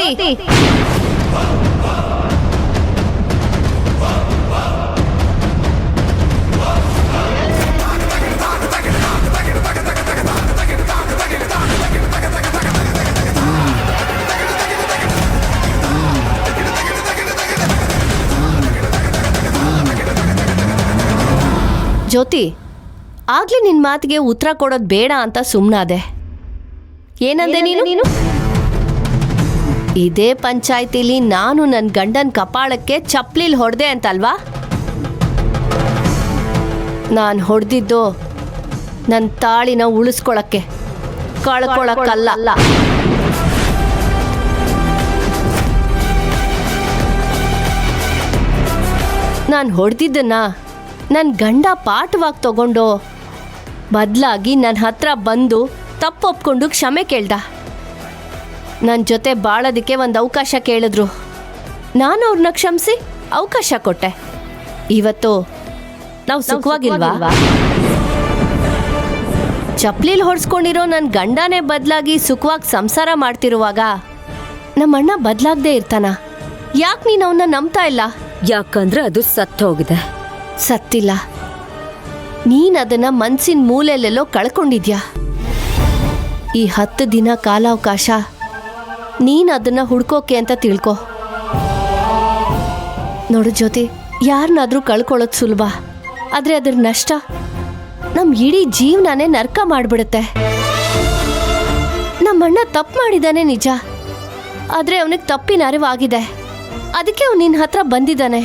ಜ್ಯೋತಿ. ಜ್ಯೋತಿ, ಆಗ್ಲೇ ನಿನ್ ಮಾತಿಗೆ ಉತ್ತರ ಕೊಡೋದು ಬೇಡ ಅಂತ ಸುಮ್ಮನಾದೆ. ಏನಂದೆ ನೀನು? ಇದೇ ಪಂಚಾಯ್ತಿಲಿ ನಾನು ನನ್ನ ಗಂಡನ ಕಪಾಳಕ್ಕೆ ಚಪ್ಲಿಲ್ ಹೊಡೆದೆ ಅಂತಲ್ವಾ? ನಾನು ಹೊಡೆದಿದ್ದು ನನ್ನ ತಾಳಿನ ಉಳಿಸ್ಕೊಳಕ್ಕೆ, ಕಳ್ಕೊಳಕ್ಕಲ್ಲ. ನಾನು ಹೊಡೆದಿದ್ದನ್ನ ನನ್ನ ಗಂಡ ಪಾಠವಾಗಿ ತಗೊಂಡು ಬದಲಾಗಿ ನನ್ನ ಹತ್ರ ಬಂದು ತಪ್ಪೊಪ್ಕೊಂಡು ಕ್ಷಮೆ ಕೇಳ್ದ. ನನ್ನ ಜೊತೆ ಬಾಳೋದಕ್ಕೆ ಒಂದು ಅವಕಾಶ ಕೇಳಿದ್ರು. ನಾನು ಅವ್ರನ್ನ ಕ್ಷಮಿಸಿ ಅವಕಾಶ ಕೊಟ್ಟೆ. ಇವತ್ತು ನಾವು ಸುಖವಾಗಿಲ್ವಾ? ಚಪ್ಲಿಲ್ ಹೊಡ್ಸ್ಕೊಂಡಿರೋ ನನ್ನ ಗಂಡನೇ ಬದಲಾಗಿ ಸುಖವಾಗಿ ಸಂಸಾರ ಮಾಡ್ತಿರುವಾಗ ನಮ್ಮಣ್ಣ ಬದಲಾಗದೆ ಇರ್ತಾನ? ಯಾಕೆ ನೀನು ಅವನ್ನ ನಂಬ್ತಾ ಇಲ್ಲ? ಯಾಕಂದ್ರೆ ಅದು ಸತ್ತೋಗಿದೆ. ಸತ್ತಿಲ್ಲ, ನೀನ್ ಅದನ್ನ ಮನ್ಸಿನ ಮೂಲೆಯಲ್ಲೆಲ್ಲೋ ಕಳ್ಕೊಂಡಿದ್ಯಾ. ಈ 10 ದಿನ ಕಾಲಾವಕಾಶ ನೀನ್ ಅದನ್ನ ಹುಡ್ಕೋಕೆ ಅಂತ ತಿಳ್ಕೊ. ನೋಡು ಜ್ಯೋತಿ, ಯಾರನ್ನಾದ್ರೂ ಕಳ್ಕೊಳ್ಳೋದು ಸುಲಭ, ಆದ್ರೆ ಅದ್ರ ನಷ್ಟ ನಮ್ ಇಡೀ ಜೀವನನೇ ನರ್ಕ ಮಾಡ್ಬಿಡುತ್ತೆ. ನಮ್ಮಣ್ಣ ತಪ್ಪು ಮಾಡಿದಾನೆ ನಿಜ, ಆದ್ರೆ ಅವನಿಗೆ ತಪ್ಪಿನ ಅರಿವಾಗಿದೆ. ಅದಕ್ಕೆ ಅವ್ನು ನಿನ್ನ ಹತ್ರ ಬಂದಿದ್ದಾನೆ.